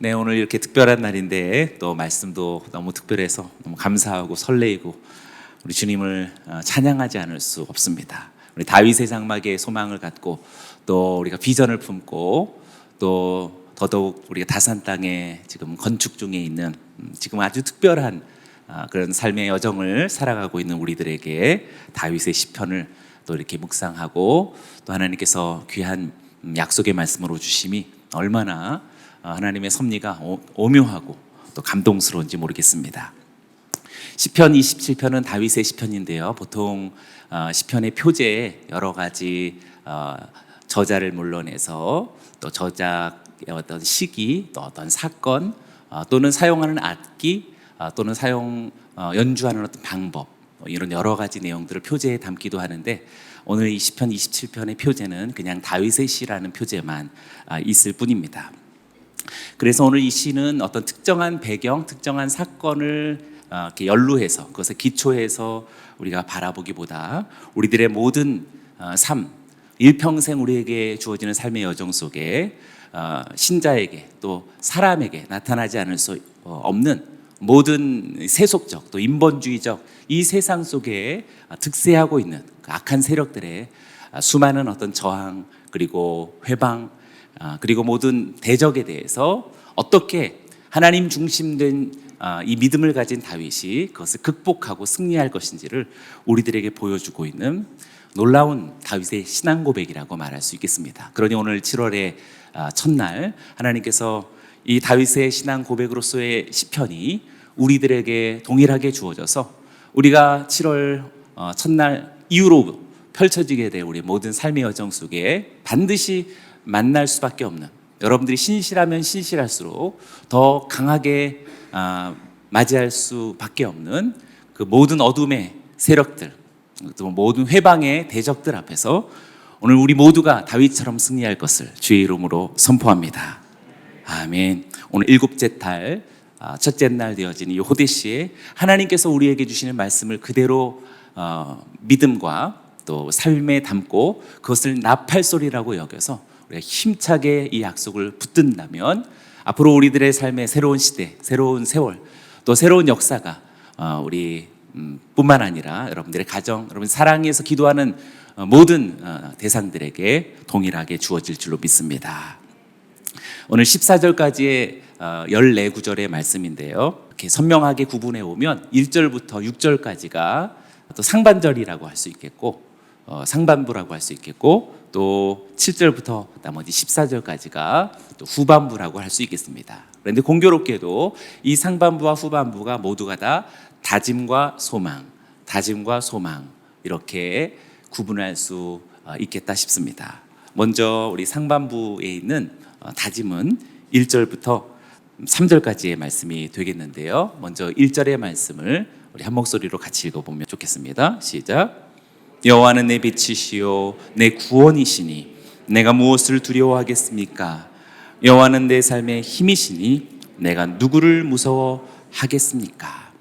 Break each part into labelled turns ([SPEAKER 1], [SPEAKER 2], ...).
[SPEAKER 1] 네, 오늘 이렇게 특별한 날인데 또 말씀도 너무 특별해서 너무 감사하고 설레이고 우리 주님을 찬양하지 않을 수 없습니다. 우리 다윗의 장막에 소망을 갖고 또 우리가 비전을 품고 또 더더욱 우리가 다산 땅에 지금 건축 중에 있는 지금 아주 특별한 그런 삶의 여정을 살아가고 있는 우리들에게 다윗의 시편을 또 이렇게 묵상하고 또 하나님께서 귀한 약속의 말씀으로 주심이 얼마나 하나님의 섭리가 오묘하고 또 감동스러운지 모르겠습니다. 시편 27편은 다윗의 시편인데요. 보통 시편의 표제에 여러 가지 저자를 물러내서 또 저작의 어떤 시기, 또 어떤 사건, 또는 사용하는 악기, 또는 연주하는 어떤 방법, 이런 여러 가지 내용들을 표제에 담기도 하는데 오늘 이 시편 27편의 표제는 그냥 다윗의 시라는 표제만 있을 뿐입니다. 그래서 오늘 이 시는 어떤 특정한 배경, 특정한 사건을 이렇게 연루해서 그것에 기초해서 우리가 바라보기보다 우리들의 모든 삶, 일평생 우리에게 주어지는 삶의 여정 속에 신자에게 또 사람에게 나타나지 않을 수 없는 모든 세속적 또 인본주의적 이 세상 속에 득세하고 있는 악한 세력들의 수많은 어떤 저항 그리고 회방 그리고 모든 대적에 대해서 어떻게 하나님 중심된 이 믿음을 가진 다윗이 그것을 극복하고 승리할 것인지를 우리들에게 보여주고 있는 놀라운 다윗의 신앙 고백이라고 말할 수 있겠습니다. 그러니 오늘 7월의 첫날 하나님께서 이 다윗의 신앙 고백으로서의 시편이 우리들에게 동일하게 주어져서 우리가 7월 첫날 이후로 펼쳐지게 될 우리 모든 삶의 여정 속에 반드시 만날 수밖에 없는, 여러분들이 신실하면 신실할수록 더 강하게 맞이할 수밖에 없는 그 모든 어둠의 세력들, 또 모든 회방의 대적들 앞에서 오늘 우리 모두가 다윗처럼 승리할 것을 주의 이름으로 선포합니다. 아멘. 오늘 일곱째 달 첫째 날 되어진 이 호데시에 하나님께서 우리에게 주시는 말씀을 그대로 믿음과 또 삶에 담고 그것을 나팔소리라고 여겨서 우리가 힘차게 이 약속을 붙든다면 앞으로 우리들의 삶의 새로운 시대, 새로운 세월, 또 새로운 역사가 우리 뿐만 아니라 여러분들의 가정, 여러분 사랑해서 기도하는 모든 대상들에게 동일하게 주어질 줄로 믿습니다. 오늘 14절까지의 14구절의 말씀인데요. 이렇게 선명하게 구분해 보면 1절부터 6절까지가 또 상반절이라고 할 수 있겠고 상반부라고 할 수 있겠고 또 7절부터 나머지 14절까지가 또 후반부라고 할 수 있겠습니다. 그런데 공교롭게도 이 상반부와 후반부가 모두가 다 다짐과 소망 이렇게 구분할 수 있겠다 싶습니다. 먼저 우리 상반부에 있는 다짐은 1절부터 3절까지의 말씀이 되겠는데요. 먼저 1절의 말씀을 우리 한 목소리로 같이 읽어보면 좋겠습니다. 시작. 여호와는 내 빛이시요 내 구원이시니 내가 무엇을 두려워하겠습니까? 여호와는 내 삶의 힘이시니 내가 누구를 무서워하겠습니까?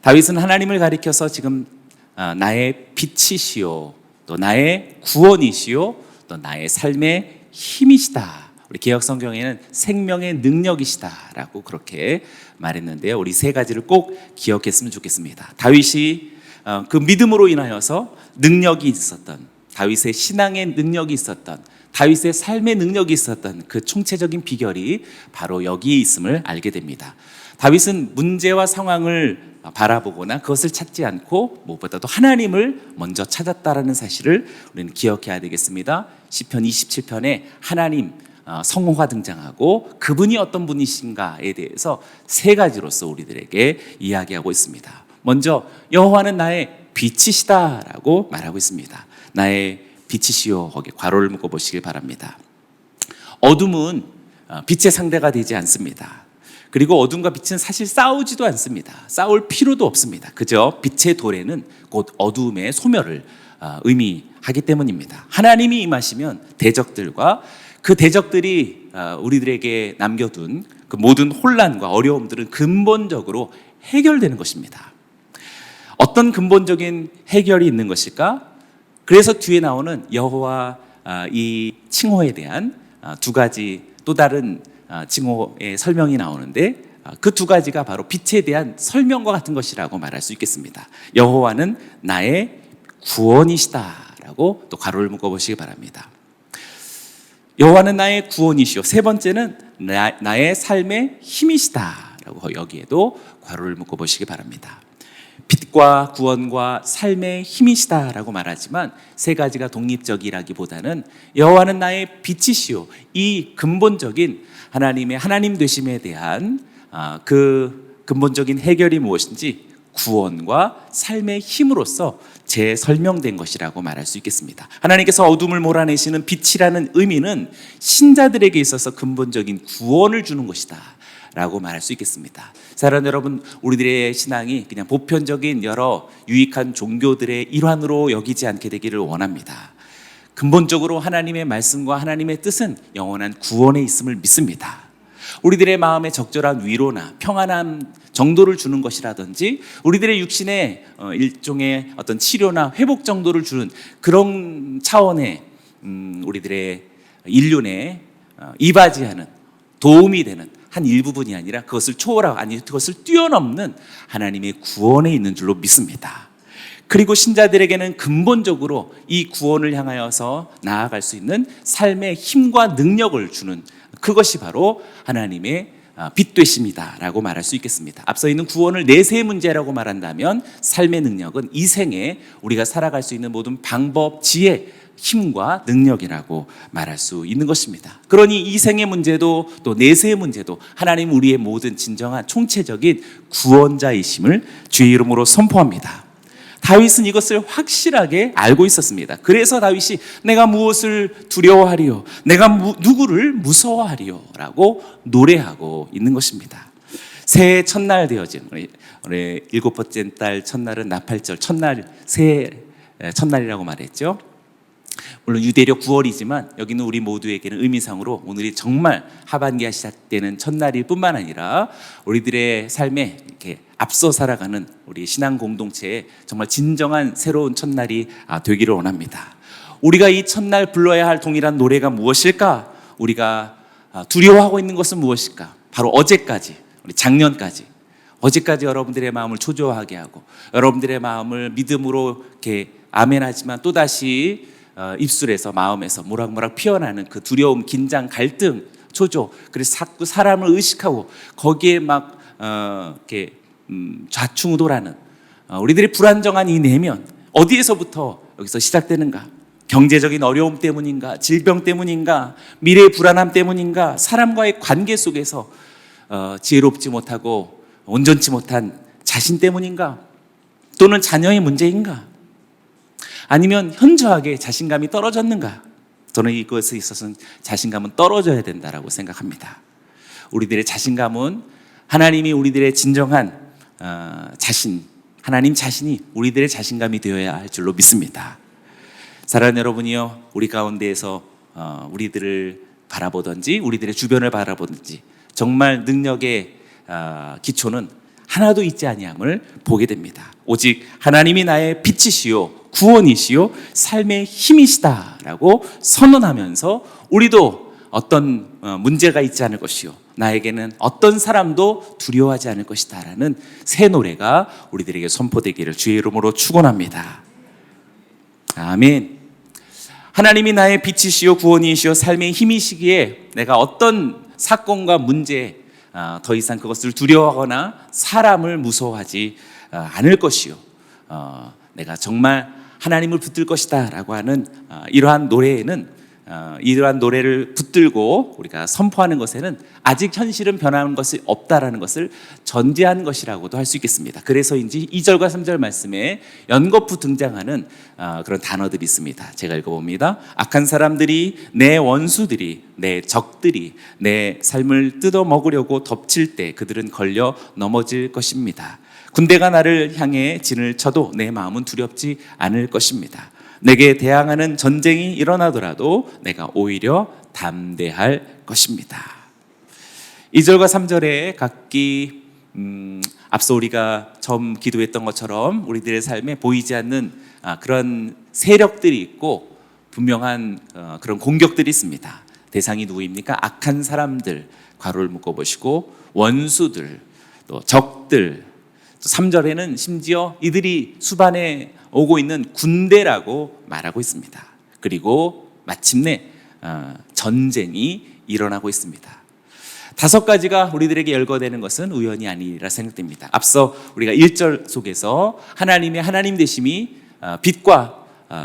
[SPEAKER 1] 다윗은 하나님을 가리켜서 지금 나의 빛이시요 또 나의 구원이시요 또 나의 삶의 힘이시다. 우리 개역 성경에는 생명의 능력이시다라고 그렇게 말했는데요. 우리 세 가지를 꼭 기억했으면 좋겠습니다. 다윗이 그 믿음으로 인하여서 능력이 있었던, 다윗의 신앙의 능력이 있었던, 다윗의 삶의 능력이 있었던 그 총체적인 비결이 바로 여기에 있음을 알게 됩니다. 다윗은 문제와 상황을 바라보거나 그것을 찾지 않고 무엇보다도 하나님을 먼저 찾았다라는 사실을 우리는 기억해야 되겠습니다. 시편 27편에 하나님 성호가 등장하고 그분이 어떤 분이신가에 대해서 세 가지로서 우리들에게 이야기하고 있습니다. 먼저 여호와는 나의 빛이시다라고 말하고 있습니다. 나의 빛이시요, 거기 괄호를 묶어 보시길 바랍니다. 어둠은 빛의 상대가 되지 않습니다. 그리고 어둠과 빛은 사실 싸우지도 않습니다. 싸울 필요도 없습니다. 그저 빛의 도래는 곧 어둠의 소멸을 의미하기 때문입니다. 하나님이 임하시면 대적들과 그 대적들이 우리들에게 남겨둔 그 모든 혼란과 어려움들은 근본적으로 해결되는 것입니다. 어떤 근본적인 해결이 있는 것일까? 그래서 뒤에 나오는 여호와 이 칭호에 대한 두 가지 또 다른 칭호의 설명이 나오는데 그 두 가지가 바로 빛에 대한 설명과 같은 것이라고 말할 수 있겠습니다. 여호와는 나의 구원이시다라고 또 괄호를 묶어보시기 바랍니다. 여호와는 나의 구원이시오. 세 번째는 나의 삶의 힘이시다라고 여기에도 괄호를 묶어보시기 바랍니다. 빛과 구원과 삶의 힘이시다라고 말하지만 세 가지가 독립적이라기보다는 여호와는 나의 빛이시오. 이 근본적인 하나님의 하나님 되심에 대한 그 근본적인 해결이 무엇인지 구원과 삶의 힘으로써 재설명된 것이라고 말할 수 있겠습니다. 하나님께서 어둠을 몰아내시는 빛이라는 의미는 신자들에게 있어서 근본적인 구원을 주는 것이다 라고 말할 수 있겠습니다. 사랑하는 여러분, 우리들의 신앙이 그냥 보편적인 여러 유익한 종교들의 일환으로 여기지 않게 되기를 원합니다. 근본적으로 하나님의 말씀과 하나님의 뜻은 영원한 구원에 있음을 믿습니다. 우리들의 마음에 적절한 위로나 평안함 정도를 주는 것이라든지 우리들의 육신에 일종의 어떤 치료나 회복 정도를 주는 그런 차원의 우리들의 인륜에 이바지하는 도움이 되는 한 일부분이 아니라 그것을 초월하고 그것을 뛰어넘는 하나님의 구원에 있는 줄로 믿습니다. 그리고 신자들에게는 근본적으로 이 구원을 향하여서 나아갈 수 있는 삶의 힘과 능력을 주는 그것이 바로 하나님의 빛 되심이다라고 말할 수 있겠습니다. 앞서 있는 구원을 내세의 문제라고 말한다면 삶의 능력은 이 생에 우리가 살아갈 수 있는 모든 방법, 지혜, 힘과 능력이라고 말할 수 있는 것입니다. 그러니 이 생의 문제도 또 내세의 문제도 하나님 우리의 모든 진정한 총체적인 구원자이심을 주의 이름으로 선포합니다. 다윗은 이것을 확실하게 알고 있었습니다. 그래서 다윗이 내가 무엇을 두려워하리요, 내가 누구를 무서워하리요 라고 노래하고 있는 것입니다. 새해 첫날 되어진 우리 일곱 번째 달 첫날은 나팔절 첫날, 새해 첫날이라고 말했죠. 물론 유대력 9월이지만 여기는 우리 모두에게는 의미상으로 오늘이 정말 하반기가 시작되는 첫날일 뿐만 아니라 우리들의 삶에 이렇게 앞서 살아가는 우리 신앙 공동체에 정말 진정한 새로운 첫날이 되기를 원합니다. 우리가 이 첫날 불러야 할 동일한 노래가 무엇일까? 우리가 두려워하고 있는 것은 무엇일까? 바로 어제까지, 우리 작년까지, 어제까지 여러분들의 마음을 초조하게 하고 여러분들의 마음을 믿음으로 이렇게 아멘하지만 또다시 입술에서 마음에서 모락모락 피어나는 그 두려움, 긴장, 갈등, 초조, 그래서 자꾸 사람을 의식하고 거기에 막 이렇게 좌충우돌하는 우리들의 불안정한 이 내면 어디에서부터 여기서 시작되는가? 경제적인 어려움 때문인가? 질병 때문인가? 미래의 불안함 때문인가? 사람과의 관계 속에서 지혜롭지 못하고 온전치 못한 자신 때문인가? 또는 자녀의 문제인가? 아니면 현저하게 자신감이 떨어졌는가? 저는 이것에 있어서는 자신감은 떨어져야 된다라고 생각합니다. 우리들의 자신감은 하나님이 우리들의 진정한 자신, 하나님 자신이 우리들의 자신감이 되어야 할 줄로 믿습니다. 사랑하는 여러분이요, 우리 가운데에서 우리들을 바라보든지 우리들의 주변을 바라보든지 정말 능력의 기초는 하나도 있지 아니함을 보게 됩니다. 오직 하나님이 나의 빛이시요 구원이시요 삶의 힘이시다라고 선언하면서 우리도 어떤 문제가 있지 않을 것이요 나에게는 어떤 사람도 두려워하지 않을 것이다라는 새 노래가 우리들에게 선포되기를 주의 이름으로 축원합니다. 아멘. 하나님이 나의 빛이시요 구원이시요 삶의 힘이시기에 내가 어떤 사건과 문제 더 이상 그것을 두려워하거나 사람을 무서워하지 않을 것이요 내가 정말 하나님을 붙들 것이다 라고 하는 이러한 노래에는 이러한 노래를 붙들고 우리가 선포하는 것에는 아직 현실은 변하는 것이 없다라는 것을 전제한 것이라고도 할 수 있겠습니다. 그래서인지 2절과 3절 말씀에 연거푸 등장하는 그런 단어들이 있습니다. 제가 읽어봅니다. 악한 사람들이, 내 원수들이, 내 적들이 내 삶을 뜯어먹으려고 덮칠 때 그들은 걸려 넘어질 것입니다. 군대가 나를 향해 진을 쳐도 내 마음은 두렵지 않을 것입니다. 내게 대항하는 전쟁이 일어나더라도 내가 오히려 담대할 것입니다. 2절과 3절에 각기 앞서 우리가 처음 기도했던 것처럼 우리들의 삶에 보이지 않는 그런 세력들이 있고 분명한 그런 공격들이 있습니다. 대상이 누구입니까? 악한 사람들, 괄호를 묶어보시고 원수들, 또 적들, 3절에는 심지어 이들이 수반에 오고 있는 군대라고 말하고 있습니다. 그리고 마침내 전쟁이 일어나고 있습니다. 5가지가 우리들에게 열거되는 것은 우연이 아니라 생각됩니다. 앞서 우리가 1절 속에서 하나님 되심이 빛과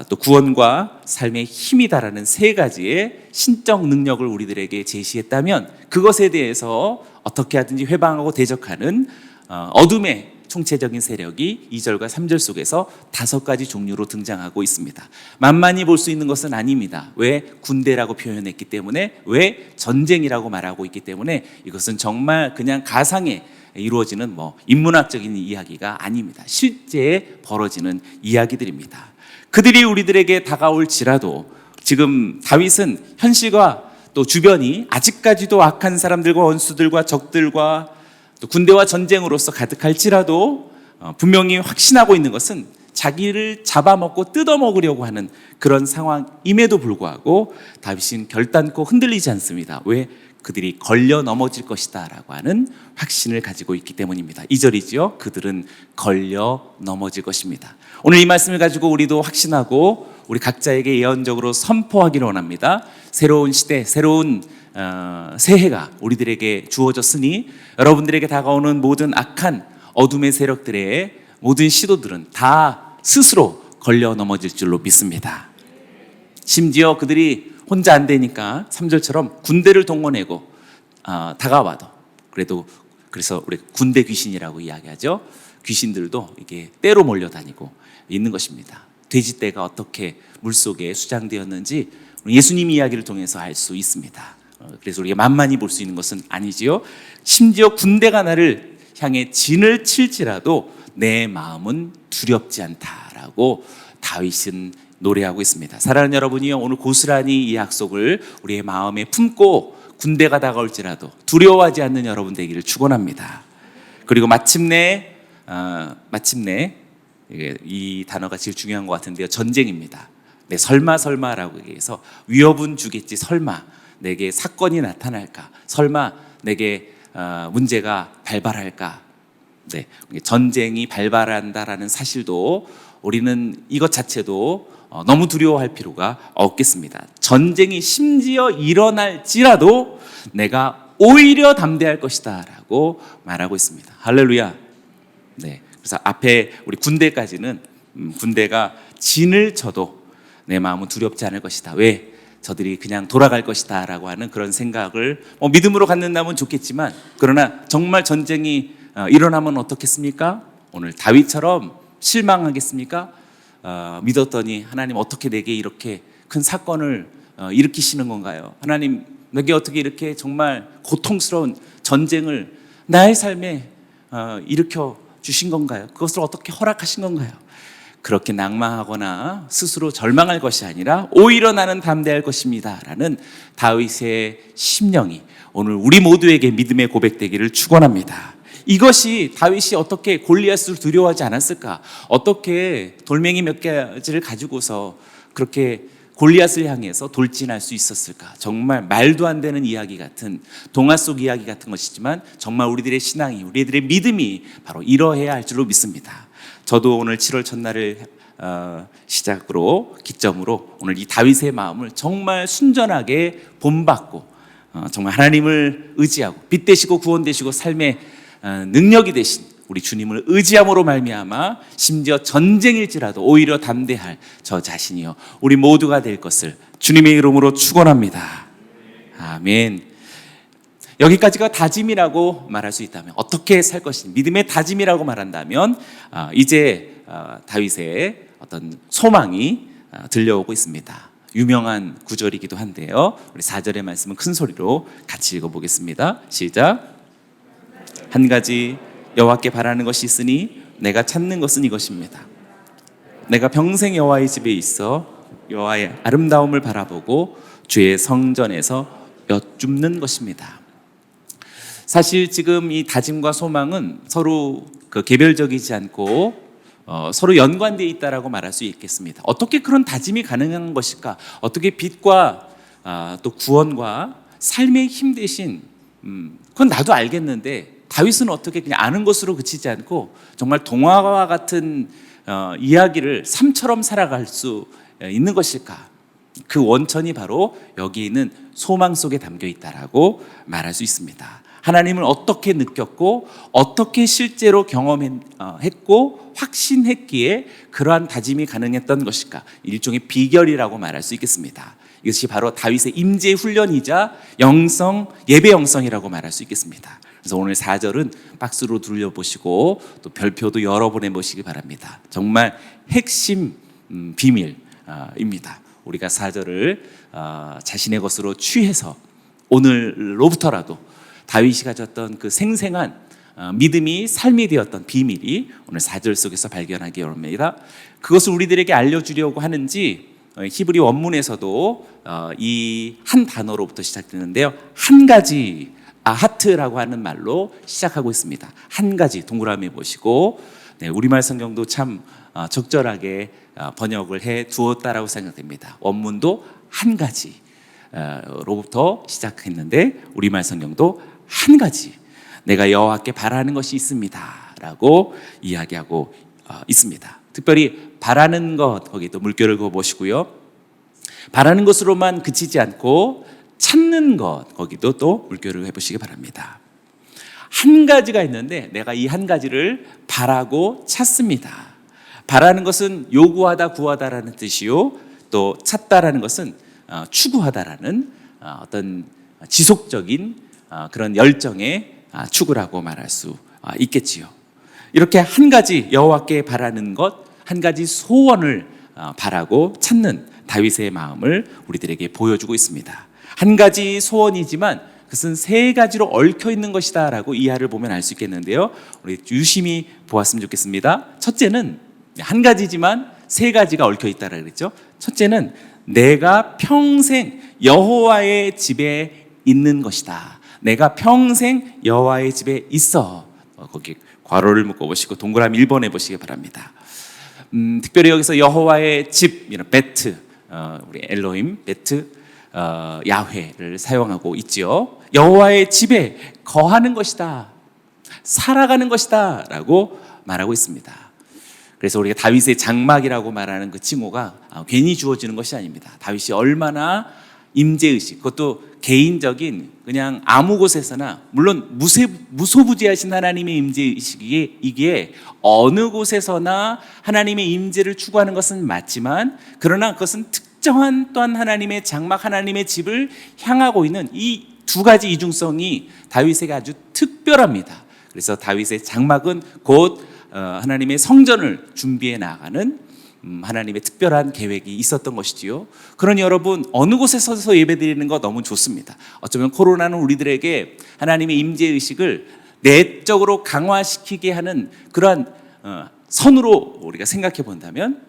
[SPEAKER 1] 또 구원과 삶의 힘이다라는 3가지의 신적 능력을 우리들에게 제시했다면, 그것에 대해서 어떻게 하든지 회방하고 대적하는 어둠의 총체적인 세력이 2절과 3절 속에서 5가지 종류로 등장하고 있습니다. 만만히 볼 수 있는 것은 아닙니다. 왜? 군대라고 표현했기 때문에, 왜? 전쟁이라고 말하고 있기 때문에 이것은 정말 그냥 가상에 이루어지는 인문학적인 이야기가 아닙니다. 실제 벌어지는 이야기들입니다. 그들이 우리들에게 다가올지라도 지금 다윗은 현실과 또 주변이 아직까지도 악한 사람들과 원수들과 적들과 또 군대와 전쟁으로서 가득할지라도 분명히 확신하고 있는 것은 자기를 잡아먹고 뜯어먹으려고 하는 그런 상황임에도 불구하고 다윗은 결단코 흔들리지 않습니다. 왜? 그들이 걸려 넘어질 것이다 라고 하는 확신을 가지고 있기 때문입니다. 2절이죠. 그들은 걸려 넘어질 것입니다. 오늘 이 말씀을 가지고 우리도 확신하고 우리 각자에게 예언적으로 선포하기를 원합니다. 새로운 시대, 새로운 새해가 우리들에게 주어졌으니 여러분들에게 다가오는 모든 악한 어둠의 세력들의 모든 시도들은 다 스스로 걸려 넘어질 줄로 믿습니다. 심지어 그들이 혼자 안 되니까 3절처럼 군대를 동원하고 다가와도, 그래서 우리 군대 귀신이라고 이야기하죠. 귀신들도 이게 떼로 몰려다니고 있는 것입니다. 돼지떼가 어떻게 물속에 수장되었는지 예수님 이야기를 통해서 알 수 있습니다. 그래서 우리가 만만히 볼 수 있는 것은 아니지요. 심지어 군대가 나를 향해 진을 칠지라도 내 마음은 두렵지 않다라고 다윗은 노래하고 있습니다. 사랑하는 여러분이요, 오늘 고스란히 이 약속을 우리의 마음에 품고 군대가 다가올지라도 두려워하지 않는 여러분 되기를 축원합니다. 그리고 마침내 이 단어가 제일 중요한 것 같은데요, 전쟁입니다. 네, 설마라고 얘기해서 위협은 주겠지, 설마 내게 사건이 나타날까, 설마 내게 문제가 발발할까. 네, 전쟁이 발발한다라는 사실도 우리는 이것 자체도 너무 두려워할 필요가 없겠습니다. 전쟁이 심지어 일어날지라도 내가 오히려 담대할 것이다 라고 말하고 있습니다. 할렐루야. 네, 그래서 앞에 우리 군대까지는 군대가 진을 쳐도 내 마음은 두렵지 않을 것이다. 왜? 저들이 그냥 돌아갈 것이다 라고 하는 그런 생각을 믿음으로 갖는다면 좋겠지만, 그러나 정말 전쟁이 일어나면 어떻겠습니까? 오늘 다윗처럼 실망하겠습니까? 믿었더니 하나님 어떻게 내게 이렇게 큰 사건을 일으키시는 건가요? 하나님 내게 어떻게 이렇게 정말 고통스러운 전쟁을 나의 삶에 일으켜 주신 건가요? 그것을 어떻게 허락하신 건가요? 그렇게 낭망하거나 스스로 절망할 것이 아니라 오히려 나는 담대할 것입니다 라는 다윗의 심령이 오늘 우리 모두에게 믿음의 고백되기를 축원합니다. 이것이 다윗이 어떻게 골리앗을 두려워하지 않았을까? 어떻게 돌멩이 몇 가지를 가지고서 그렇게 골리앗을 향해서 돌진할 수 있었을까? 정말 말도 안 되는 이야기 같은, 동화 속 이야기 같은 것이지만 정말 우리들의 신앙이, 우리들의 믿음이 바로 이러해야 할 줄로 믿습니다. 저도 오늘 7월 첫날을 시작으로 기점으로 오늘 이 다윗의 마음을 정말 순전하게 본받고 정말 하나님을 의지하고 빛 되시고 구원 되시고 삶의 능력이 되신 우리 주님을 의지함으로 말미암아 심지어 전쟁일지라도 오히려 담대할 저 자신이요 우리 모두가 될 것을 주님의 이름으로 축원합니다. 아멘. 여기까지가 다짐이라고 말할 수 있다면, 어떻게 살 것인지 믿음의 다짐이라고 말한다면 이제 다윗의 어떤 소망이 들려오고 있습니다. 유명한 구절이기도 한데요, 우리 4절의 말씀은 큰 소리로 같이 읽어보겠습니다. 시작. 한 가지 여호와께 바라는 것이 있으니 내가 찾는 것은 이것입니다. 내가 평생 여호와의 집에 있어 여호와의 아름다움을 바라보고 주의 성전에서 여쭙는 것입니다. 사실 지금 이 다짐과 소망은 서로 개별적이지 않고 서로 연관되어 있다라고 말할 수 있겠습니다. 어떻게 그런 다짐이 가능한 것일까? 어떻게 빛과 또 구원과 삶의 힘 대신 그건 나도 알겠는데 다윗은 어떻게 그냥 아는 것으로 그치지 않고 정말 동화와 같은 이야기를 삶처럼 살아갈 수 있는 것일까? 그 원천이 바로 여기 있는 소망 속에 담겨 있다라고 말할 수 있습니다. 하나님을 어떻게 느꼈고 어떻게 실제로 경험했고 확신했기에 그러한 다짐이 가능했던 것일까? 일종의 비결이라고 말할 수 있겠습니다. 이것이 바로 다윗의 임재 훈련이자 예배 영성이라고 말할 수 있겠습니다. 그래서 오늘 4절은 박스로 둘러보시고 또 별표도 여러 번 해보시기 바랍니다. 정말 핵심 비밀입니다. 우리가 4절을 자신의 것으로 취해서 오늘로부터라도 다윗이 가졌던 그 생생한 믿음이 삶이 되었던 비밀이 오늘 4절 속에서 발견하기 어렵습니다. 그것을 우리들에게 알려주려고 하는지 히브리 원문에서도 이 한 단어로부터 시작되는데요. 한 가지 아하트라고 하는 말로 시작하고 있습니다. 한 가지 동그라미 보시고 우리말 성경도 참 적절하게 번역을 해 두었다라고 생각됩니다. 원문도 한 가지로부터 시작했는데 우리말 성경도 한 가지 내가 여호와께 바라는 것이 있습니다라고 이야기하고 있습니다. 특별히 바라는 것 거기도 물결을 그어 보시고요. 바라는 것으로만 그치지 않고 찾는 것 거기도 또 물결을 해보시기 바랍니다. 한 가지가 있는데 내가 이 한 가지를 바라고 찾습니다. 바라는 것은 요구하다 구하다라는 뜻이요, 또 찾다라는 것은 추구하다라는 어떤 지속적인 그런 열정의 추구라고 말할 수 있겠지요. 이렇게 한 가지 여호와께 바라는 것, 한 가지 소원을 바라고 찾는 다윗의 마음을 우리들에게 보여주고 있습니다. 한 가지 소원이지만 그것은 세 가지로 얽혀 있는 것이다 라고 이하를 보면 알 수 있겠는데요, 우리 유심히 보았으면 좋겠습니다. 첫째는 한 가지지만 세 가지가 얽혀 있다라 그랬죠. 첫째는 내가 평생 여호와의 집에 있는 것이다. 내가 평생 여호와의 집에 있어. 거기 괄호를 묶어 보시고 동그라미 1번 해보시기 바랍니다. 특별히 여기서 여호와의 집, 베트, 우리 엘로힘, 베트, 야훼를 사용하고 있지요. 여호와의 집에 거하는 것이다, 살아가는 것이다 라고 말하고 있습니다. 그래서 우리가 다윗의 장막이라고 말하는 그 칭호가 괜히 주어지는 것이 아닙니다. 다윗이 얼마나 임재의식, 그것도 개인적인 그냥 아무 곳에서나, 물론 무소부지하신 하나님의 임재의식이기에 어느 곳에서나 하나님의 임재를 추구하는 것은 맞지만, 그러나 그것은 특정한 또한 하나님의 장막, 하나님의 집을 향하고 있는 이 두 가지 이중성이 다윗에게 아주 특별합니다. 그래서 다윗의 장막은 곧 하나님의 성전을 준비해 나가는 하나님의 특별한 계획이 있었던 것이지요. 그러니 여러분, 어느 곳에 서서 예배드리는 거 너무 좋습니다. 어쩌면 코로나는 우리들에게 하나님의 임재의식을 내적으로 강화시키게 하는 그러한 선으로 우리가 생각해 본다면,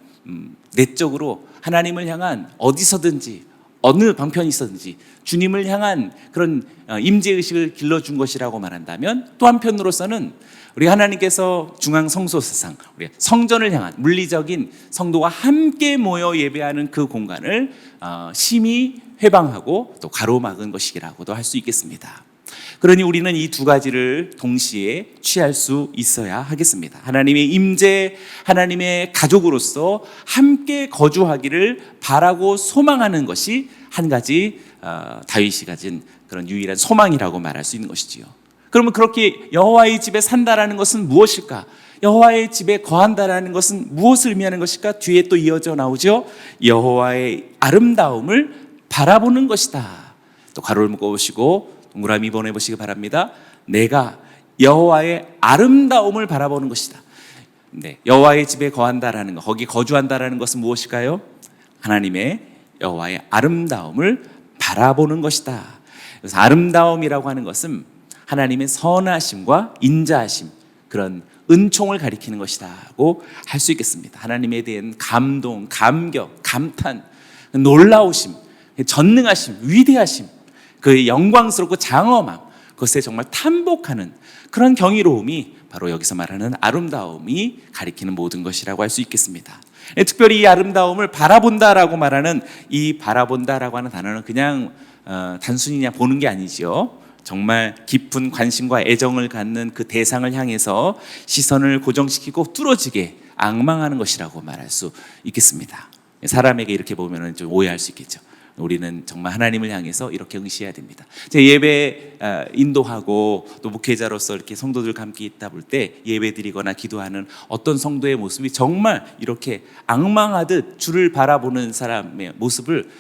[SPEAKER 1] 내적으로 하나님을 향한 어디서든지 어느 방편이 있었든지 주님을 향한 그런 임재의식을 길러준 것이라고 말한다면, 또 한편으로서는 우리 하나님께서 중앙 성소사상, 우리 성전을 향한 물리적인 성도가 함께 모여 예배하는 그 공간을 심히 회방하고 또 가로막은 것이라고도 할 수 있겠습니다. 그러니 우리는 이 두 가지를 동시에 취할 수 있어야 하겠습니다. 하나님의 임재, 하나님의 가족으로서 함께 거주하기를 바라고 소망하는 것이 한 가지 다윗이 가진 그런 유일한 소망이라고 말할 수 있는 것이지요. 그러면 그렇게 여호와의 집에 산다라는 것은 무엇일까? 여호와의 집에 거한다라는 것은 무엇을 의미하는 것일까? 뒤에 또 이어져 나오죠. 여호와의 아름다움을 바라보는 것이다. 또 가로를 묶어보시고 동그라미 보내보시기 바랍니다. 내가 여호와의 아름다움을 바라보는 것이다. 네, 여호와의 집에 거한다라는 것, 거기 거주한다라는 것은 무엇일까요? 하나님의 여호와의 아름다움을 바라보는 것이다. 그래서 아름다움이라고 하는 것은 하나님의 선하심과 인자하심, 그런 은총을 가리키는 것이다고 할 수 있겠습니다. 하나님에 대한 감동, 감격, 감탄, 놀라우심, 전능하심, 위대하심, 그 영광스럽고 장엄함, 그것에 정말 탐복하는 그런 경이로움이 바로 여기서 말하는 아름다움이 가리키는 모든 것이라고 할 수 있겠습니다. 특별히 이 아름다움을 바라본다라고 말하는 이 바라본다라고 하는 단어는 그냥 단순히 그냥 보는 게 아니죠. 정말 깊은 관심과 애정을 갖는 그 대상을 향해서 시선을 고정시키고 뚫어지게 앙망하는 것이라고 말할 수 있겠습니다. 사람에게 이렇게 보면 좀 오해할 수 있겠죠. 우리는 정말 하나님을 향해서 이렇게 응시해야 됩니다. 제 예배 인도하고 또 목회자로서 이렇게 성도들 함께 있다 볼 때 예배 드리거나 기도하는 어떤 성도의 모습이 정말 이렇게 앙망하듯 주를 바라보는 사람의 모습을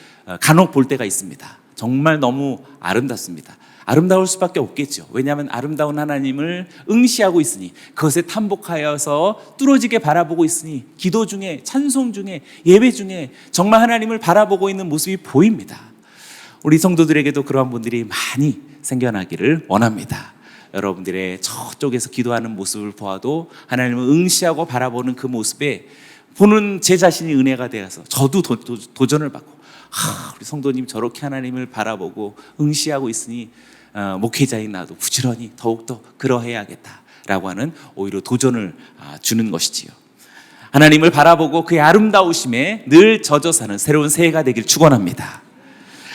[SPEAKER 1] 간혹 볼 때가 있습니다. 정말 너무 아름답습니다. 아름다울 수밖에 없겠죠. 왜냐하면 아름다운 하나님을 응시하고 있으니, 그것에 탐복하여서 뚫어지게 바라보고 있으니, 기도 중에, 찬송 중에, 예배 중에 정말 하나님을 바라보고 있는 모습이 보입니다. 우리 성도들에게도 그러한 분들이 많이 생겨나기를 원합니다. 여러분들의 저쪽에서 기도하는 모습을 보아도 하나님을 응시하고 바라보는 그 모습에 보는 제 자신이 은혜가 되어서 저도 도전을 받고, 우리 성도님 저렇게 하나님을 바라보고 응시하고 있으니 목회자인 나도 부지런히 더욱더 그러해야겠다라고 하는 오히려 도전을 주는 것이지요. 하나님을 바라보고 그의 아름다우심에 늘 젖어 사는 새로운 새해가 되길 축원합니다.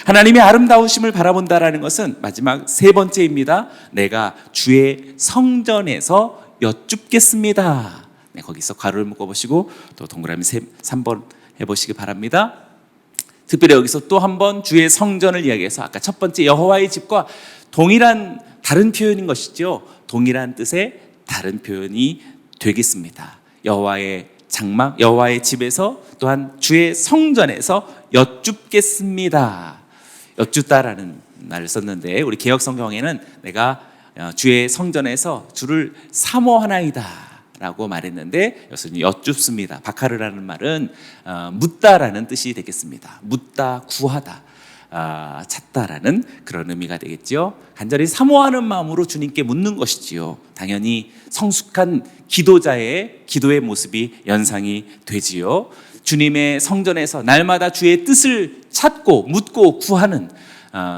[SPEAKER 1] 하나님의 아름다우심을 바라본다라는 것은 마지막 세 번째입니다. 내가 주의 성전에서 여쭙겠습니다. 네, 거기서 가로를 묶어보시고 또 동그라미 3번 해보시기 바랍니다. 특별히 여기서 또 한 번 주의 성전을 이야기해서 아까 첫 번째 여호와의 집과 동일한 다른 표현인 것이죠. 동일한 뜻의 다른 표현이 되겠습니다. 여호와의 장막, 여호와의 집에서 또한 주의 성전에서 여쭙겠습니다. 여쭙다라는 말을 썼는데 우리 개역 성경에는 내가 주의 성전에서 주를 사모하나이다 라고 말했는데 여기서 여쭙습니다. 바카르라는 말은 묻다라는 뜻이 되겠습니다. 묻다, 구하다, 찾다라는 그런 의미가 되겠죠. 간절히 사모하는 마음으로 주님께 묻는 것이지요. 당연히 성숙한 기도자의 기도의 모습이 연상이 되지요. 주님의 성전에서 날마다 주의 뜻을 찾고 묻고 구하는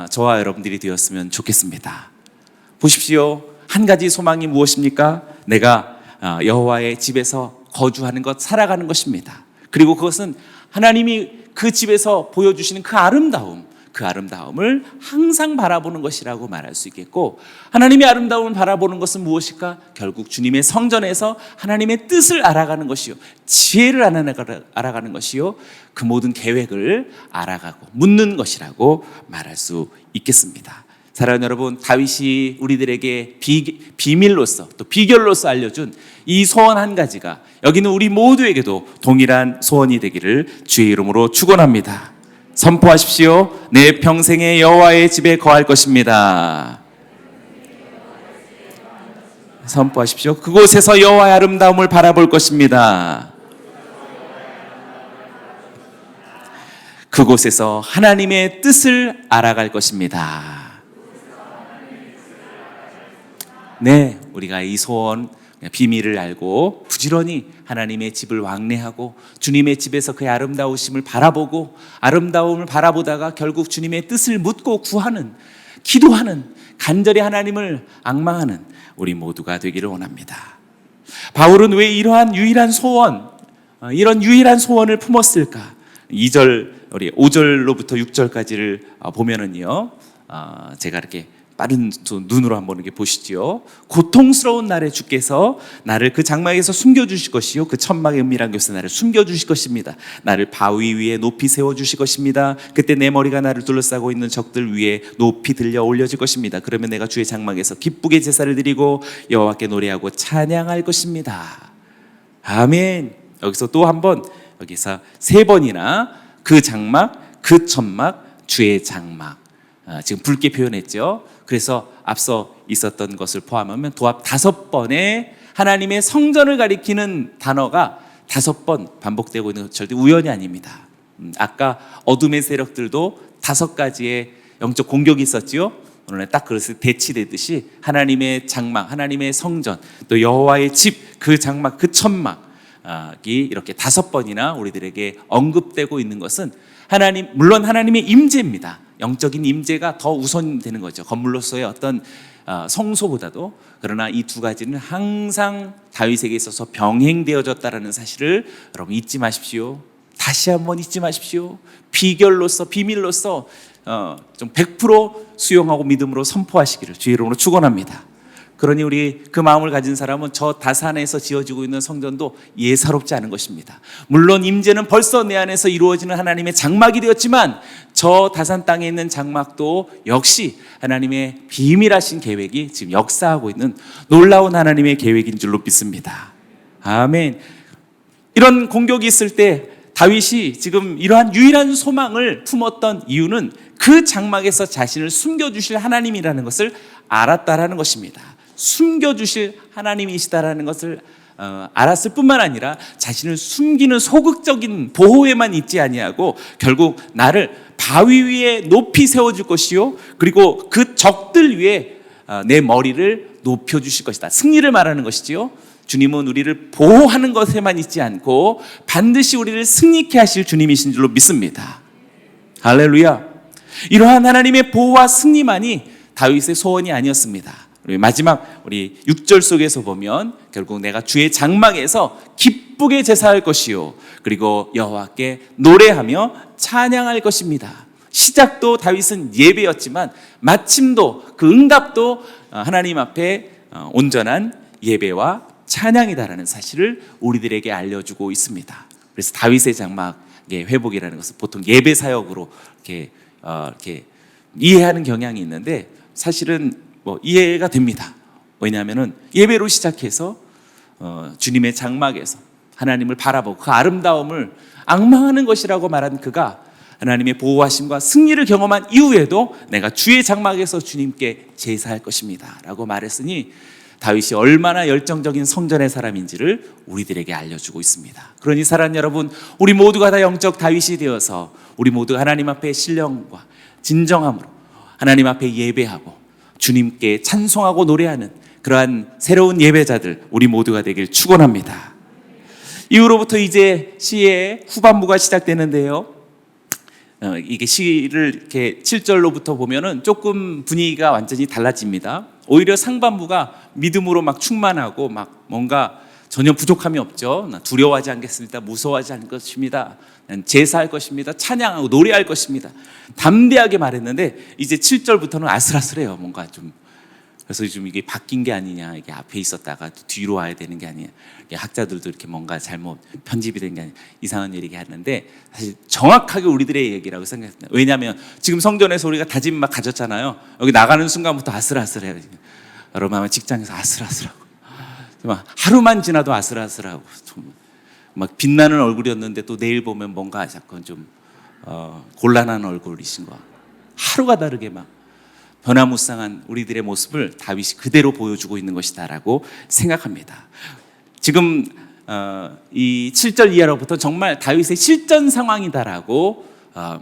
[SPEAKER 1] 저와 여러분들이 되었으면 좋겠습니다. 보십시오. 한 가지 소망이 무엇입니까? 내가 여호와의 집에서 거주하는 것, 살아가는 것입니다. 그리고 그것은 하나님이 그 집에서 보여주시는 그 아름다움을 항상 바라보는 것이라고 말할 수 있겠고, 하나님의 아름다움을 바라보는 것은 무엇일까? 결국 주님의 성전에서 하나님의 뜻을 알아가는 것이요, 지혜를 알아가는 것이요, 그 모든 계획을 알아가고 묻는 것이라고 말할 수 있겠습니다. 사랑하는 여러분, 다윗이 우리들에게 비밀로서 또 비결로서 알려준 이 소원 한 가지가 여기는 우리 모두에게도 동일한 소원이 되기를 주의 이름으로 축원합니다. 선포하십시오. 내 평생에 여호와의 집에 거할 것입니다. 선포하십시오. 그곳에서 여호와의 아름다움을 바라볼 것입니다. 그곳에서 하나님의 뜻을 알아갈 것입니다. 네, 우리가 이 소원 비밀을 알고 부지런히 하나님의 집을 왕래하고 주님의 집에서 그의 아름다우심을 바라보고 아름다움을 바라보다가 결국 주님의 뜻을 묻고 구하는, 기도하는, 간절히 하나님을 앙망하는 우리 모두가 되기를 원합니다. 바울은 왜 이러한 유일한 소원, 이런 유일한 소원을 품었을까? 2절, 5절로부터 6절까지를 보면은요, 제가 이렇게 빠른 눈으로 한번 이렇게 보시지요. 고통스러운 날에 주께서 나를 그 장막에서 숨겨주실 것이요, 그 천막의 은밀한 곳에 나를 숨겨주실 것입니다. 나를 바위 위에 높이 세워주실 것입니다. 그때 내 머리가 나를 둘러싸고 있는 적들 위에 높이 들려 올려질 것입니다. 그러면 내가 주의 장막에서 기쁘게 제사를 드리고 여호와께 노래하고 찬양할 것입니다. 아멘. 여기서 또 한번, 여기서 3번이나 그 장막, 그 천막, 주의 장막, 지금 붉게 표현했죠. 그래서 앞서 있었던 것을 포함하면 도합 5번의 하나님의 성전을 가리키는 단어가 5번 반복되고 있는 것 절대 우연이 아닙니다. 아까 어둠의 세력들도 5가지의 영적 공격이 있었지요. 오늘 딱 그것을 대치되듯이 하나님의 장막, 하나님의 성전, 또 여호와의 집, 그 장막, 그 천막이 이렇게 5번이나 우리들에게 언급되고 있는 것은 물론 하나님의 임재입니다. 영적인 임재가 더 우선되는 거죠. 건물로서의 어떤 성소보다도, 그러나 이 두 가지는 항상 다윗에게 있어서 병행되어졌다라는 사실을 여러분 잊지 마십시오. 다시 한번 잊지 마십시오. 비결로서, 비밀로서 좀 100% 수용하고 믿음으로 선포하시기를 주의 이름으로 축원합니다. 그러니 우리 그 마음을 가진 사람은 저 다산에서 지어지고 있는 성전도 예사롭지 않은 것입니다. 물론 임재는 벌써 내 안에서 이루어지는 하나님의 장막이 되었지만 저 다산 땅에 있는 장막도 역시 하나님의 비밀하신 계획이 지금 역사하고 있는 놀라운 하나님의 계획인 줄로 믿습니다. 아멘. 이런 공격이 있을 때 다윗이 지금 이러한 유일한 소망을 품었던 이유는 그 장막에서 자신을 숨겨주실 하나님이라는 것을 알았다라는 것입니다. 숨겨주실 하나님이시다라는 것을 알았을 뿐만 아니라 자신을 숨기는 소극적인 보호에만 있지 아니하고 결국 나를 바위 위에 높이 세워줄 것이요, 그리고 그 적들 위에 내 머리를 높여주실 것이다. 승리를 말하는 것이지요. 주님은 우리를 보호하는 것에만 있지 않고 반드시 우리를 승리케 하실 주님이신 줄로 믿습니다. 할렐루야. 이러한 하나님의 보호와 승리만이 다윗의 소원이 아니었습니다. 마지막 우리 6절 속에서 보면 결국 내가 주의 장막에서 기쁘게 제사할 것이요, 그리고 여호와께 노래하며 찬양할 것입니다. 시작도 다윗은 예배였지만 마침도 그 응답도 하나님 앞에 온전한 예배와 찬양이다라는 사실을 우리들에게 알려주고 있습니다. 그래서 다윗의 장막의 회복이라는 것은 보통 예배 사역으로 이렇게 이해하는 경향이 있는데 사실은 이해가 됩니다. 왜냐하면은 예배로 시작해서 주님의 장막에서 하나님을 바라보고 그 아름다움을 앙망하는 것이라고 말한 그가 하나님의 보호하심과 승리를 경험한 이후에도 내가 주의 장막에서 주님께 제사할 것입니다 라고 말했으니 다윗이 얼마나 열정적인 성전의 사람인지를 우리들에게 알려주고 있습니다. 그러니 사랑하는 여러분, 우리 모두가 다 영적 다윗이 되어서 우리 모두가 하나님 앞에 신령과 진정함으로 하나님 앞에 예배하고 주님께 찬송하고 노래하는 그러한 새로운 예배자들 우리 모두가 되길 축원합니다. 이후로부터 이제 시의 후반부가 시작되는데요. 이게 시를 이렇게 7절로부터 보면은 조금 분위기가 완전히 달라집니다. 오히려 상반부가 믿음으로 막 충만하고 막 뭔가 전혀 부족함이 없죠. 나 두려워하지 않겠습니다. 무서워하지 않을 것입니다. 난 제사할 것입니다. 찬양하고 노래할 것입니다. 담대하게 말했는데 이제 7절부터는 아슬아슬해요. 뭔가 좀. 그래서 좀 이게 바뀐 게 아니냐, 이게 앞에 있었다가 뒤로 와야 되는 게 아니냐, 학자들도 이렇게 뭔가 잘못 편집이 된 게 아니냐, 이상한 얘기 하는데 사실 정확하게 우리들의 얘기라고 생각합니다. 왜냐하면 지금 성전에서 우리가 다짐 막 가졌잖아요. 여기 나가는 순간부터 아슬아슬해요. 여러분 아마 직장에서 아슬아슬하고 막 하루만 지나도 아슬아슬하고 막 빛나는 얼굴이었는데 또 내일 보면 뭔가 약간 좀 곤란한 얼굴이신 거, 하루가 다르게 막 변화무쌍한 우리들의 모습을 다윗이 그대로 보여주고 있는 것이다라고 생각합니다. 지금 이 7절 이하로부터 정말 다윗의 실전 상황이다라고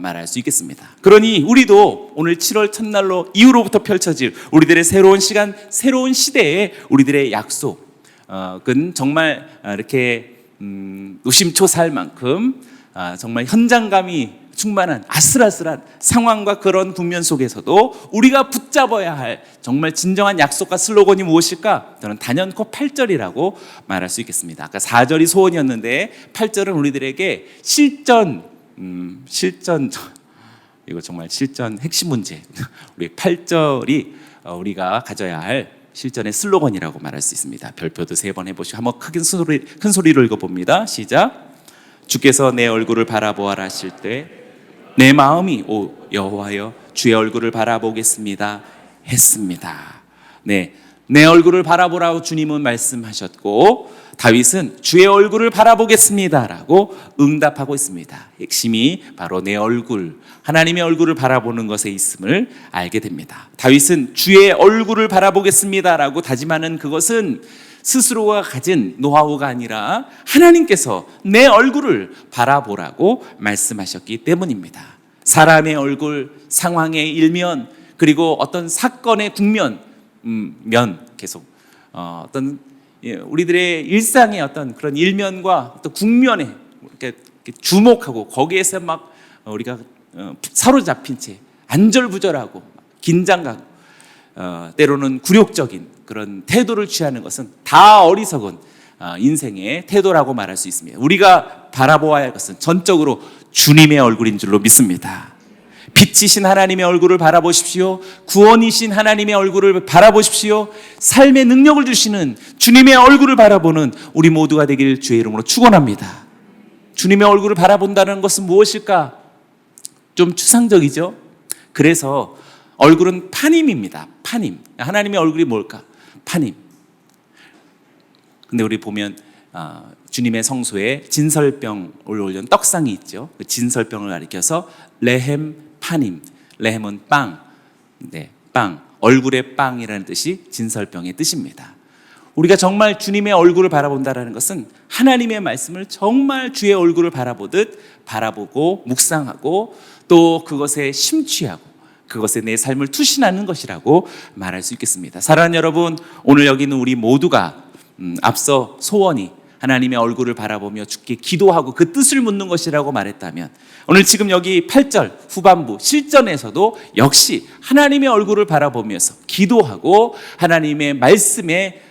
[SPEAKER 1] 말할 수 있겠습니다. 그러니 우리도 오늘 7월 첫날로 이후로부터 펼쳐질 우리들의 새로운 시간, 새로운 시대에 우리들의 약속은 정말 이렇게 노심초사할 만큼 정말 현장감이 충만한 아슬아슬한 상황과 그런 국면 속에서도 우리가 붙잡아야 할 정말 진정한 약속과 슬로건이 무엇일까? 저는 단연코 8절이라고 말할 수 있겠습니다. 아까 4절이 소원이었는데 8절은 우리들에게 실전 이거 정말 실전 핵심 문제. 우리 8절이 우리가 가져야 할 실전의 슬로건이라고 말할 수 있습니다. 별표도 3번 해보시고 한번 큰 소리로 읽어봅니다. 시작. 주께서 내 얼굴을 바라보아라 하실 때 내 마음이 오 여호와여 주의 얼굴을 바라보겠습니다 했습니다. 네, 내 얼굴을 바라보라고 주님은 말씀하셨고 다윗은 주의 얼굴을 바라보겠습니다라고 응답하고 있습니다. 핵심이 바로 내 얼굴, 하나님의 얼굴을 바라보는 것에 있음을 알게 됩니다. 다윗은 주의 얼굴을 바라보겠습니다라고 다짐하는 그것은 스스로가 가진 노하우가 아니라 하나님께서 내 얼굴을 바라보라고 말씀하셨기 때문입니다. 사람의 얼굴, 상황의 일면, 그리고 어떤 사건의 국면, 계속 어떤 우리들의 일상의 어떤 그런 일면과 어떤 국면에 이렇게 주목하고 거기에서 막 우리가 사로잡힌 채 안절부절하고 긴장감, 때로는 굴욕적인 그런 태도를 취하는 것은 다 어리석은 인생의 태도라고 말할 수 있습니다. 우리가 바라보아야 할 것은 전적으로 주님의 얼굴인 줄로 믿습니다. 빛이신 하나님의 얼굴을 바라보십시오. 구원이신 하나님의 얼굴을 바라보십시오. 삶의 능력을 주시는 주님의 얼굴을 바라보는 우리 모두가 되길 주의 이름으로 축원합니다. 주님의 얼굴을 바라본다는 것은 무엇일까? 좀 추상적이죠? 그래서 얼굴은 파님입니다. 파님. 하나님의 얼굴이 뭘까? 파님. 근데 우리 보면 주님의 성소에 진설병을 올린 떡상이 있죠. 그 진설병을 가리켜서 레헴 파님. 레헴은 빵. 네, 빵. 얼굴의 빵이라는 뜻이 진설병의 뜻입니다. 우리가 정말 주님의 얼굴을 바라본다는 것은 하나님의 말씀을 정말 주의 얼굴을 바라보듯 바라보고 묵상하고 또 그것에 심취하고 그것에 내 삶을 투신하는 것이라고 말할 수 있겠습니다. 사랑하는 여러분, 오늘 여기 있는 우리 모두가 앞서 소원이 하나님의 얼굴을 바라보며 주께 기도하고 그 뜻을 묻는 것이라고 말했다면, 오늘 지금 여기 8절 후반부 실전에서도 역시 하나님의 얼굴을 바라보면서 기도하고 하나님의 말씀에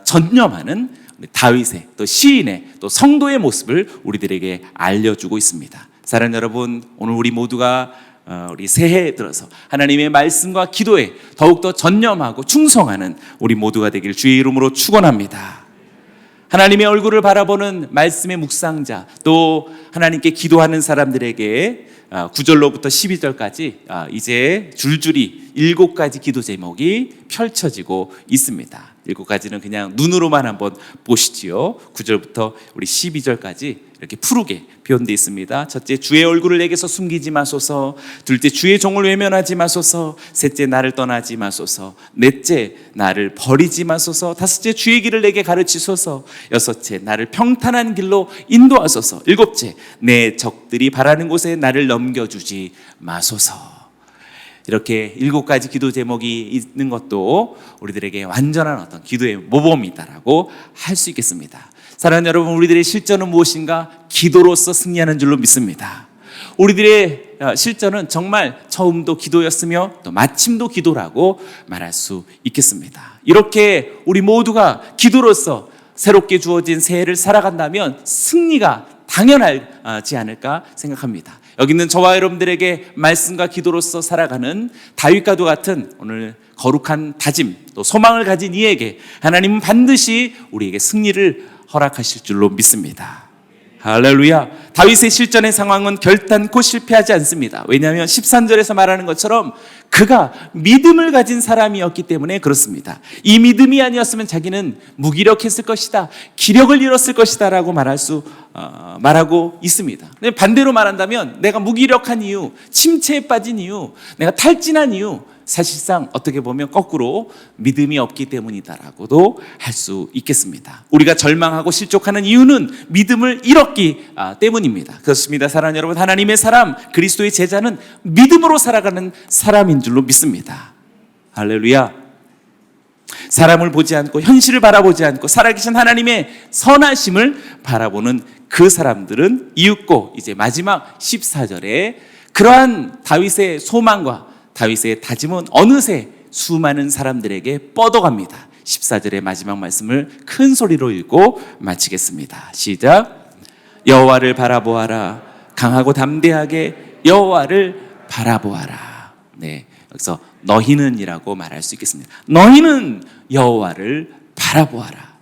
[SPEAKER 1] 전념하는 다윗의 또 시인의 또 성도의 모습을 우리들에게 알려주고 있습니다. 사랑하는 여러분, 오늘 우리 모두가 우리 새해에 들어서 하나님의 말씀과 기도에 더욱더 전념하고 충성하는 우리 모두가 되길 주의 이름으로 축원합니다. 하나님의 얼굴을 바라보는 말씀의 묵상자, 또 하나님께 기도하는 사람들에게 9절로부터 12절까지 이제 줄줄이 7가지 기도 제목이 펼쳐지고 있습니다. 7가지는 그냥 눈으로만 한번 보시지요. 9절부터 우리 12절까지 이렇게 푸르게 표현되어 있습니다. 첫째, 주의 얼굴을 내게서 숨기지 마소서. 둘째, 주의 종을 외면하지 마소서. 셋째, 나를 떠나지 마소서. 넷째, 나를 버리지 마소서. 다섯째, 주의 길을 내게 가르치소서. 여섯째, 나를 평탄한 길로 인도하소서. 일곱째, 내 적들이 바라는 곳에 나를 넘겨주지 마소서. 이렇게 7가지 기도 제목이 있는 것도 우리들에게 완전한 어떤 기도의 모범이다라고 할 수 있겠습니다. 사랑하는 여러분, 우리들의 실전은 무엇인가? 기도로서 승리하는 줄로 믿습니다. 우리들의 실전은 정말 처음도 기도였으며 또 마침도 기도라고 말할 수 있겠습니다. 이렇게 우리 모두가 기도로서 새롭게 주어진 새해를 살아간다면 승리가 당연하지 않을까 생각합니다. 여기 있는 저와 여러분들에게 말씀과 기도로서 살아가는 다윗과도 같은 오늘 거룩한 다짐 또 소망을 가진 이에게 하나님은 반드시 우리에게 승리를 허락하실 줄로 믿습니다. 할렐루야. 다윗의 실전의 상황은 결단코 실패하지 않습니다. 왜냐하면 13절에서 말하는 것처럼 그가 믿음을 가진 사람이었기 때문에 그렇습니다. 이 믿음이 아니었으면 자기는 무기력했을 것이다, 기력을 잃었을 것이다 라고 말하고 있습니다. 반대로 말한다면 내가 무기력한 이유, 침체에 빠진 이유, 내가 탈진한 이유, 사실상 어떻게 보면 거꾸로 믿음이 없기 때문이다라고도 할 수 있겠습니다. 우리가 절망하고 실족하는 이유는 믿음을 잃었기 때문입니다. 그렇습니다. 사랑하는 여러분, 하나님의 사람, 그리스도의 제자는 믿음으로 살아가는 사람인 줄로 믿습니다. 할렐루야. 사람을 보지 않고 현실을 바라보지 않고 살아계신 하나님의 선하심을 바라보는 그 사람들은 이윽고 이제 마지막 14절에 그러한 다윗의 소망과 다윗의 다짐은 어느새 수많은 사람들에게 뻗어갑니다. 14절의 마지막 말씀을 큰 소리로 읽고 마치겠습니다. 시작. 여호와를 바라보아라. 강하고 담대하게 여호와를 바라보아라. 네, 여기서 너희는 이라고 말할 수 있겠습니다. 너희는 여호와를 바라보아라.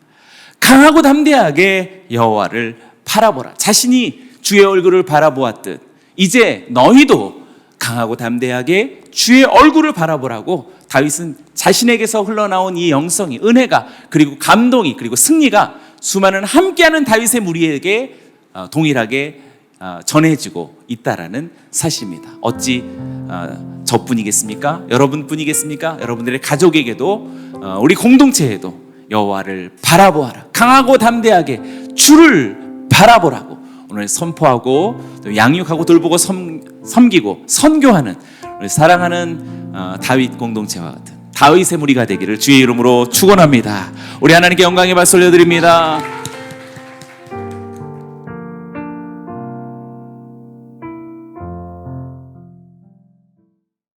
[SPEAKER 1] 강하고 담대하게 여호와를 바라보라. 자신이 주의 얼굴을 바라보았듯 이제 너희도 강하고 담대하게 주의 얼굴을 바라보라고 다윗은 자신에게서 흘러나온 이 영성이, 은혜가, 그리고 감동이, 그리고 승리가 수많은 함께하는 다윗의 무리에게 동일하게 전해지고 있다라는 사실입니다. 어찌 저뿐이겠습니까? 여러분뿐이겠습니까? 여러분들의 가족에게도 우리 공동체에도 여호와를 바라보아라. 강하고 담대하게 주를 바라보라고 오늘 선포하고 또 양육하고 돌보고 섬기고 선교하는 우리 사랑하는 다윗 공동체와 같은 다윗의 무리가 되기를 주의 이름으로 축원합니다. 우리 하나님께 영광의 박수 올려드립니다.